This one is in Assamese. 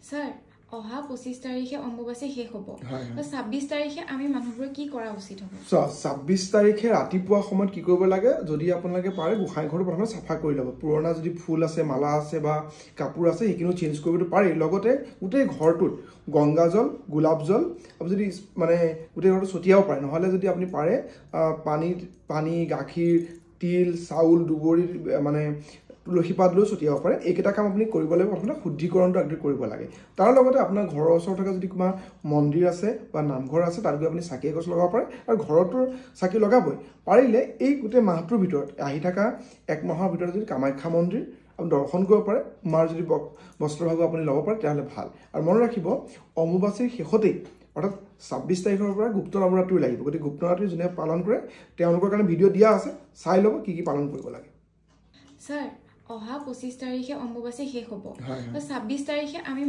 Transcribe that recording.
স্যাৰ অহা 25 তাৰিখে অম্বুবাচী শেষ হ'ব তো 26 তাৰিখে আমি মানুহবোৰ কি কৰা উচিত হ'ব 26 তাৰিখে ৰাতিপুৱা সময়ত কি কৰিব লাগে যদি আপোনালোকে পাৰে গোসাঁই ঘৰটো প্ৰথমে চাফা কৰি ল'ব পুৰণা যদি ফুল আছে মালা আছে বা কাপোৰ আছে সেইখিনি চেঞ্জ কৰিবটো পাৰি লগতে গোটেই ঘৰটোত গংগা জল গোলাপ জল আপুনি যদি মানে গোটেই ঘৰটো ছটিয়াব পাৰে নহলে যদি আপুনি পাৰে পানী গাখীৰ তিল চাউল দুবৰি মানে তুলসী পাত লৈ ছটিয়াব পাৰে এইকেইটা কাম আপুনি কৰিব লাগিব প্ৰথমে শুদ্ধিকৰণটো আগতে কৰিব লাগে তাৰ লগতে আপোনাৰ ঘৰৰ ওচৰত থকা যদি কিবা মন্দিৰ আছে বা নামঘৰ আছে তাত গৈ আপুনি চাকি এগছ লগাব পাৰে আৰু ঘৰতো চাকি লগাবই পাৰিলে এই গোটেই মাহটোৰ ভিতৰত আহি থকা এক মাহৰ ভিতৰত যদি কামাখ্যা মন্দিৰ আপুনি দৰ্শন কৰিব পাৰে মাৰ যদি বস্ত্ৰভাগ আপুনি ল'ব পাৰে তেতিয়াহ'লে ভাল আৰু মনত ৰাখিব অম্বুবাচীৰ শেষতেই অৰ্থাৎ 26 তাৰিখৰ পৰা গুপ্ত নৱৰাত্ৰি লাগিব গতিকে গুপ্ত নৱৰাত্ৰি যোনে পালন কৰে তেওঁলোকৰ কাৰণে ভিডিঅ' দিয়া আছে চাই ল'ব কি পালন কৰিব লাগে স্যাৰ অহা 25 তাৰিখে অম্বুবাচী শেষ হ'ব তো 26 তাৰিখে আমি